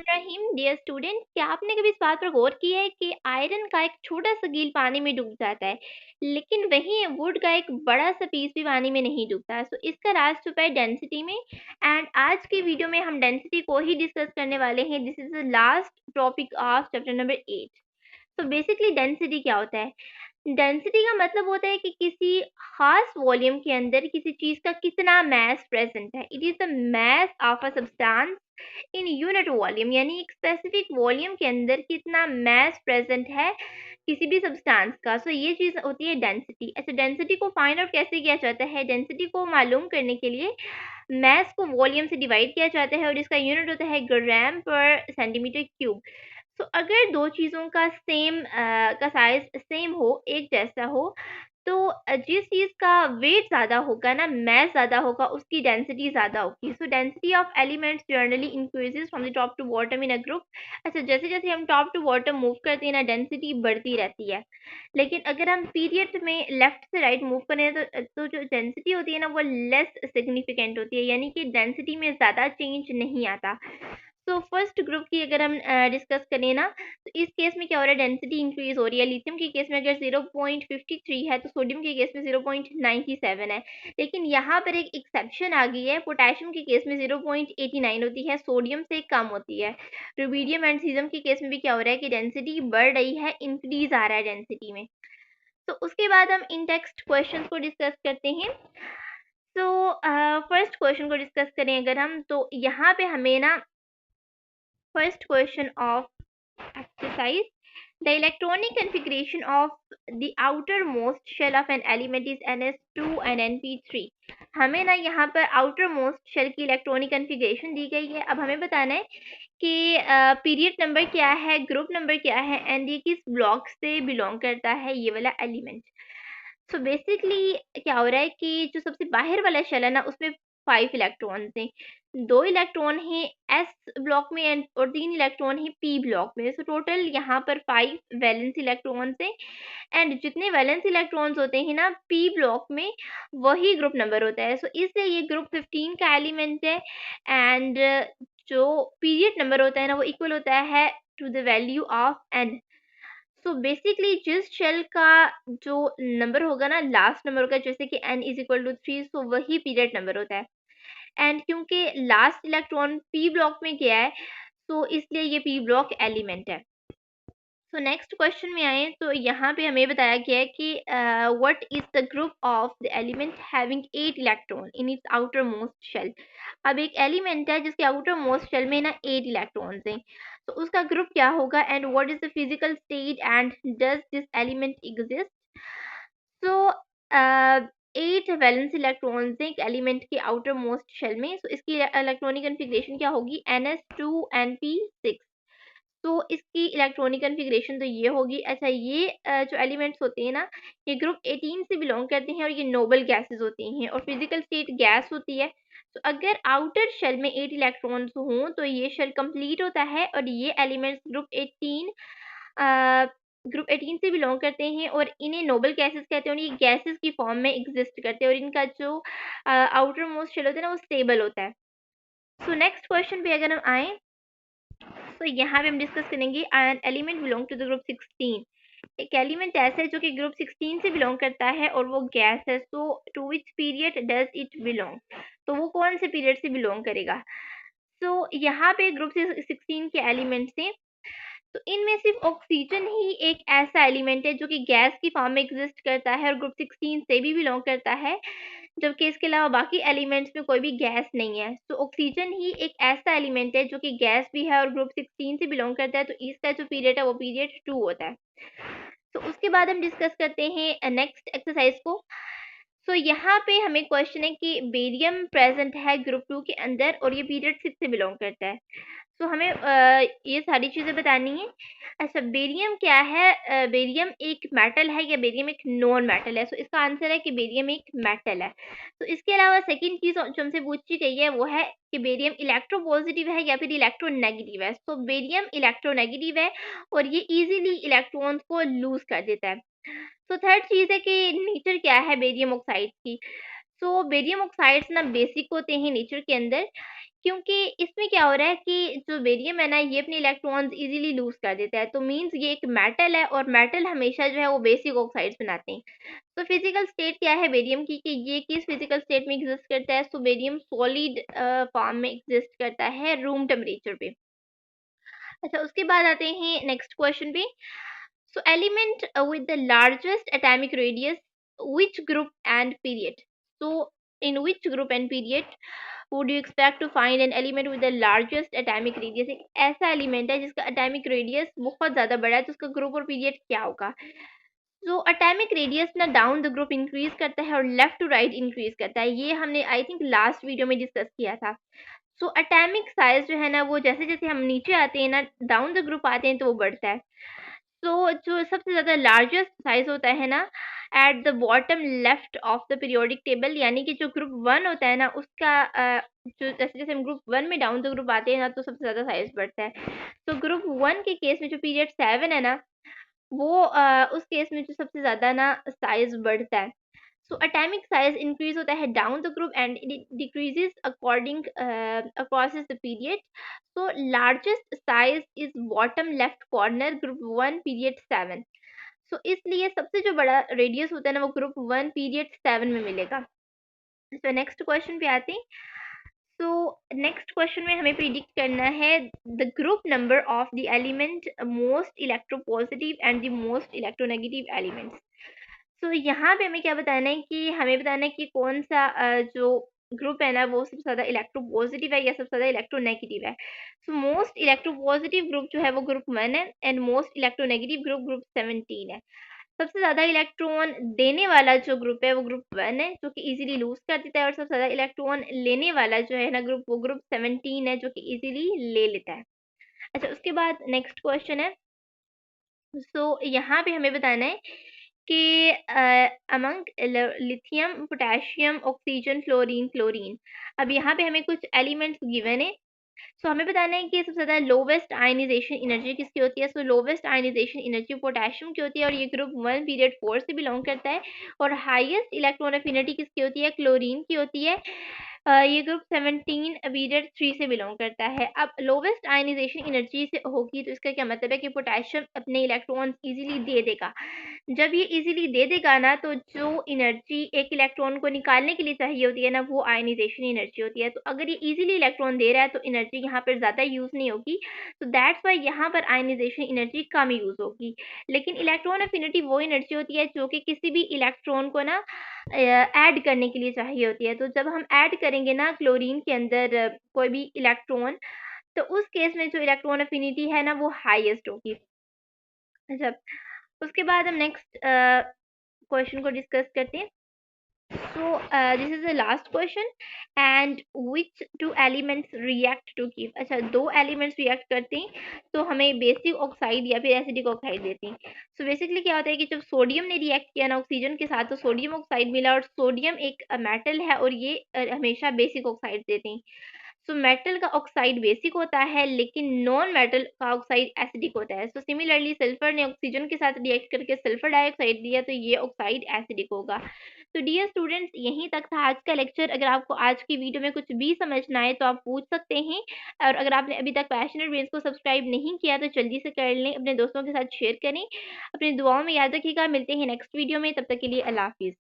रहीम dear student, क्या आपने कभी इस बात पर गौर किया है कि आयरन का एक छोटा सा गिल पानी में डूब जाता है, लेकिन वहीं वुड का एक बड़ा सा पीस भी पानी में नहीं डूबता। सो इसका राज छुपा है डेंसिटी में। एंड आज की वीडियो में हम डेंसिटी को ही डिस्कस करने वाले हैं। This is the last topic of chapter number 8। तो बेसिकली डेंसिटी क्या होता है? डेंसिटी का मतलब होता है कि किसी खास वॉल्यूम के अंदर किसी चीज का कितना मास प्रेजेंट है। It is the mass of a substance in unit volume, यानी एक स्पेसिफिक वॉल्यूम के अंदर कितना मास प्रेजेंट है किसी भी सब्सटेंस का। सो ये चीज होती है डेंसिटी। अच्छा, डेंसिटी को फाइंड आउट कैसे किया जाता है? डेंसिटी को मालूम करने के लिए मास को वॉल्यूम से डिवाइड किया जाता है और इसका यूनिट होता है ग्राम पर सेंटीमीटर क्यूब। तो अगर दो चीज़ों का का साइज सेम हो, एक जैसा हो, तो जिस चीज़ का वेट ज़्यादा होगा ना, मास ज़्यादा होगा, उसकी डेंसिटी ज़्यादा होगी। So density of elements generally increases from the top to bottom in a group. अच्छा, जैसे जैसे हम टॉप टू बॉटम मूव करते हैं ना, डेंसिटी बढ़ती रहती है। लेकिन अगर हम पीरियड में लेफ्ट से राइट मूव करें तो जो डेंसिटी होती है ना, वो लेस सिग्निफिकेंट होती है, यानी कि डेंसिटी में ज़्यादा चेंज नहीं आता। तो फर्स्ट ग्रुप की अगर हम डिस्कस करें ना, तो इस केस में क्या हो रहा है? डेंसिटी इंक्रीज हो रही है। लिथियम के केस में अगर 0.53 है, तो सोडियम के केस में 0.97 है। लेकिन यहाँ पर एक एक्सेप्शन आ गई है। पोटेशियम के केस में 0.89 होती है, सोडियम से कम होती है। रुबीडियम एंड सीजियम के केस में भी क्या हो रहा है कि डेंसिटी बढ़ रही है, इंक्रीज आ रहा है डेंसिटी में। तो उसके बाद हम इन टेक्स्ट क्वेश्चन को डिस्कस करते हैं। तो फर्स्ट क्वेश्चन को डिस्कस करें अगर हम, तो यहाँ पे हमें ना first question of exercise, the electronic configuration of the outermost shell of an element is ns2 and np3। हमें ना यहाँ पर outermost shell की इलेक्ट्रॉनिक कन्फिग्रेशन दी गई है। अब हमें बताना है कि पीरियड नंबर क्या है, ग्रुप नंबर क्या है, एंड ये किस ब्लॉक से बिलोंग करता है ये वाला एलिमेंट। सो बेसिकली क्या हो रहा है कि जो सबसे बाहर वाला शेल है ना, उसमें 5 इलेक्ट्रॉन्स हैं। 2 इलेक्ट्रॉन हैं एस ब्लॉक में एंड और 3 इलेक्ट्रॉन हैं पी ब्लॉक में। सो टोटल यहाँ पर 5 वैलेंस इलेक्ट्रॉन्स हैं। एंड जितने वैलेंस इलेक्ट्रॉन्स होते हैं ना पी ब्लॉक में, वही ग्रुप नंबर होता है। सो इसलिए ये ग्रुप 15 का एलिमेंट है। एंड जो पीरियड नंबर होता है ना, वो इक्वल होता है to the value of N. So basically जिस शेल का जो नंबर होगा ना, लास्ट नंबर होगा, जैसे कि n इज इक्वल टू 3, सो वही पीरियड नंबर होता है। एंड क्योंकि लास्ट इलेक्ट्रॉन पी ब्लॉक में गया है, तो इसलिए ये पी ब्लॉक एलिमेंट है। सो नेक्स्ट क्वेश्चन में आए तो यहाँ पे हमें बताया गया है कि what is the group of the element having 8 electron in its outermost shell. अब एक एलिमेंट है जिसके आउटर मोस्ट शेल में ना 8 इलेक्ट्रॉन्स हैं, तो उसका ग्रुप क्या होगा? And what is the physical state and does this element exist. So 8 valence electrons हैं एक एलिमेंट के आउटर मोस्ट शेल में। सो इसकी इलेक्ट्रॉनिक कन्फिग्रेशन क्या होगी? ns2np6। तो इसकी इलेक्ट्रॉनिक कन्फिग्रेशन तो ये होगी। अच्छा, ये जो एलिमेंट्स होते हैं ना, ये ग्रुप 18 से बिलोंग करते हैं और ये नोबल गैसेस होती हैं और फिजिकल स्टेट गैस होती है। तो अगर आउटर शेल में 8 इलेक्ट्रॉन्स हों तो ये शेल कंप्लीट होता है और ये एलिमेंट्स ग्रुप 18 से बिलोंग करते हैं और इन्हें नोबल गैसेस कहते हैं और ये गैसेस की फॉर्म में एग्जिस्ट करते हैं और इनका जो आउटर मोस्ट शेल होता है ना, वो स्टेबल होता है। सो नेक्स्ट क्वेश्चन पे अगर हम आए, तो यहाँ पे हम डिस्कस करेंगे an element belong to the group 16। एक एलिमेंट ऐसा है जो कि ग्रुप 16 से बिलोंग करता है और वो गैस है। So to which period does it belong, तो वो कौन से पीरियड से बिलोंग करेगा? सो यहाँ पे ग्रुप 16 के एलिमेंट्स हैं, तो इनमें सिर्फ ऑक्सीजन ही एक ऐसा एलिमेंट है जो कि गैस की फॉर्म में एग्जिस्ट करता है और ग्रुप 16 से भी बिलोंग करता है, जबकि इसके अलावा बाकी एलिमेंट्स में कोई भी गैस नहीं है। तो ऑक्सीजन ही एक ऐसा एलिमेंट है जो कि गैस भी है और ग्रुप 16 से बिलोंग करता है, तो इसका जो पीरियड है वो पीरियड 2 होता है। तो उसके बाद हम डिस्कस करते हैं नेक्स्ट एक्सरसाइज को। सो यहाँ पे हमें क्वेश्चन है कि बेरियम प्रेजेंट है ग्रुप 2 के अंदर और ये पीरियड 6 से बिलोंग करता है। तो हमें ये सारी चीज़ें बतानी है। अच्छा, बेरियम क्या है? बेरियम एक मेटल है या बेरियम एक नॉन मेटल है? सो इसका आंसर है कि बेरियम एक मेटल है। तो इसके अलावा सेकंड चीज़ जो हमसे पूछी गई है वो है कि बेरियम इलेक्ट्रोपॉजिटिव है या फिर इलेक्ट्रोनेगेटिव है। तो बेरियम इलेक्ट्रोनेगेटिव है और ये इजीली इलेक्ट्रॉन्स को लूज कर देता है। तो थर्ड चीज़ है कि नेचर क्या है बेरियम ऑक्साइड की। सो बेरियम ऑक्साइड्स ना बेसिक होते हैं नेचर के अंदर, क्योंकि इसमें क्या हो रहा है कि जो बेरियम है ना, ये अपने इलेक्ट्रॉन्स इजीली लूज कर देता है, तो मीन्स ये एक मेटल है और मेटल हमेशा जो है वो बेसिक ऑक्साइड्स बनाते हैं। तो फिजिकल स्टेट क्या है बेरियम की, कि ये किस फिजिकल स्टेट में एग्जिस्ट करता है? तो बेरियम सॉलिड फॉर्म में एग्जिस्ट करता है रूम टेम्परेचर पे। अच्छा, उसके बाद आते हैं नेक्स्ट क्वेश्चन पे। सो element with the largest atomic radius, which group and period? So in which group and period would you expect to find an element with the largest atomic radius? एक ऐसा element है जिसका atomic radius बहुत ज़्यादा बड़ा है, तो उसका ग्रुप और पीरियड क्या होगा? जो एटॉमिक रेडियस ना डाउन द ग्रुप इंक्रीज करता है और लेफ्ट टू राइट इंक्रीज करता है, ये हमने आई थिंक लास्ट वीडियो में डिस्कस किया था। सो एटॉमिक साइज जो है ना, वो जैसे जैसे हम नीचे आते हैं ना, डाउन द ग्रुप आते हैं, तो वो बढ़ता है। सो जो सबसे ज़्यादा लार्जेस्ट साइज होता है ना, at the bottom left of the periodic table, यानी कि जो ग्रुप वन होता है ना उसका जो जैसे जैसे हम ग्रुप वन में डाउन द ग्रुप आते हैं ना, तो सबसे ज़्यादा साइज बढ़ता है। तो ग्रुप वन के केस में जो पीरियड 7 है ना, वो उस केस में जो सबसे ज़्यादा ना साइज बढ़ता है। सो एटॉमिक साइज इंक्रीज होता है down the group and it decreases according across the period. So largest size is bottom left corner group one period 7। सो इसलिए सबसे जो बड़ा रेडियस होता है ना, वो ग्रुप वन पीरियड 7 में मिलेगा। सो नेक्स्ट क्वेश्चन पे आते हैं। सो नेक्स्ट क्वेश्चन में हमें प्रिडिक्ट करना है the group number of the element most electropositive and the most electronegative elements. So यहाँ पे हमें क्या बताना है, कि हमें बताना है कि कौन सा जो ग्रुप है ना, वो सबसे ज़्यादा इलेक्ट्रोपॉजिटिव है या सबसे ज़्यादा इलेक्ट्रोनेगेटिव है। सो मोस्ट इलेक्ट्रोपॉजिटिव ग्रुप जो है वो ग्रुप वन है, and most electronegative group group 17 है। सबसे ज़्यादा इलेक्ट्रॉन देने वाला जो ग्रुप है वो ग्रुप वन है, जो कि इजीली लूज कर देता है, और सबसे ज़्यादा इलेक्ट्रॉन लेने वाला जो है ना ग्रुप, वो ग्रुप 17 है, जो कि इजीली ले लेता है। अच्छा, उसके बाद नेक्स्ट क्वेश्चन है। सो यहाँ पे हमें बताना है कि among lithium, potassium, oxygen, fluorine, chlorine. अब यहाँ पे हमें कुछ एलिमेंट्स गिवन है। सो हमें बताना है कि सबसे ज़्यादा लोवेस्ट आयनाइजेशन एनर्जी किसकी होती है? सो लोवेस्ट आयनाइजेशन एनर्जी पोटेशियम की होती है, और ये ग्रुप वन पीरियड 4 से बिलोंग करता है। और हाईएस्ट इलेक्ट्रॉन अफिनिटी किसकी होती है? क्लोरीन की होती है। ये ग्रुप 17 पीरियड 3 से बिलोंग करता है। अब लोवेस्ट आयनाइजेशन एनर्जी से होगी, तो इसका क्या मतलब है कि पोटेशियम अपने इलेक्ट्रॉन्स इजीली दे देगा। जब ये इजीली दे देगा ना, तो जो एनर्जी एक इलेक्ट्रॉन को निकालने के लिए चाहिए होती है ना, वो आयनाइजेशन एनर्जी होती है। तो अगर ये इजीली इलेक्ट्रॉन दे रहा है, तो एनर्जी यहाँ पर ज़्यादा यूज़ नहीं होगी, तो दैट्स वाई यहाँ पर आयनाइजेशन एनर्जी कम यूज़ होगी। लेकिन इलेक्ट्रॉन अफिनिटी वो एनर्जी होती है जो कि किसी भी इलेक्ट्रॉन को ना ऐड करने के लिए चाहिए होती है। तो जब हम ऐड करेंगे ना क्लोरीन के अंदर कोई भी इलेक्ट्रॉन, तो उस केस में जो इलेक्ट्रॉन अफिनिटी है ना, वो हाईएस्ट होगी। अच्छा, उसके बाद हम नेक्स्ट क्वेश्चन को डिस्कस करते हैं। So this is the last question, and which two elements react to give? अच्छा, दो elements react करते हैं तो हमें बेसिक ऑक्साइड या फिर एसिडिक ऑक्साइड देते हैं। सो बेसिकली क्या होता है कि जब सोडियम ने रिएक्ट किया ना ऑक्सीजन के साथ, तो सोडियम ऑक्साइड मिला, और सोडियम एक मेटल है, और ये हमेशा बेसिक ऑक्साइड देते हैं। सो मेटल का ऑक्साइड बेसिक होता है, लेकिन नॉन मेटल का ऑक्साइड एसिडिक होता है। सो सिमिलरली सल्फर ने ऑक्सीजन के साथ रिएक्ट करके सल्फर डाइऑक्साइड दिया, तो ये ऑक्साइड एसिडिक होगा। तो डियर स्टूडेंट्स, यहीं तक था आज का लेक्चर। अगर आपको आज की वीडियो में कुछ भी समझना है तो आप पूछ सकते हैं, और अगर आपने अभी तक पैशनेट ब्रेन्स को सब्सक्राइब नहीं किया तो जल्दी से कर लें, अपने दोस्तों के साथ शेयर करें। अपनी दुआओं में याद रखिएगा। मिलते हैं नेक्स्ट वीडियो में, तब तक के लिए अल्लाह हाफिज़।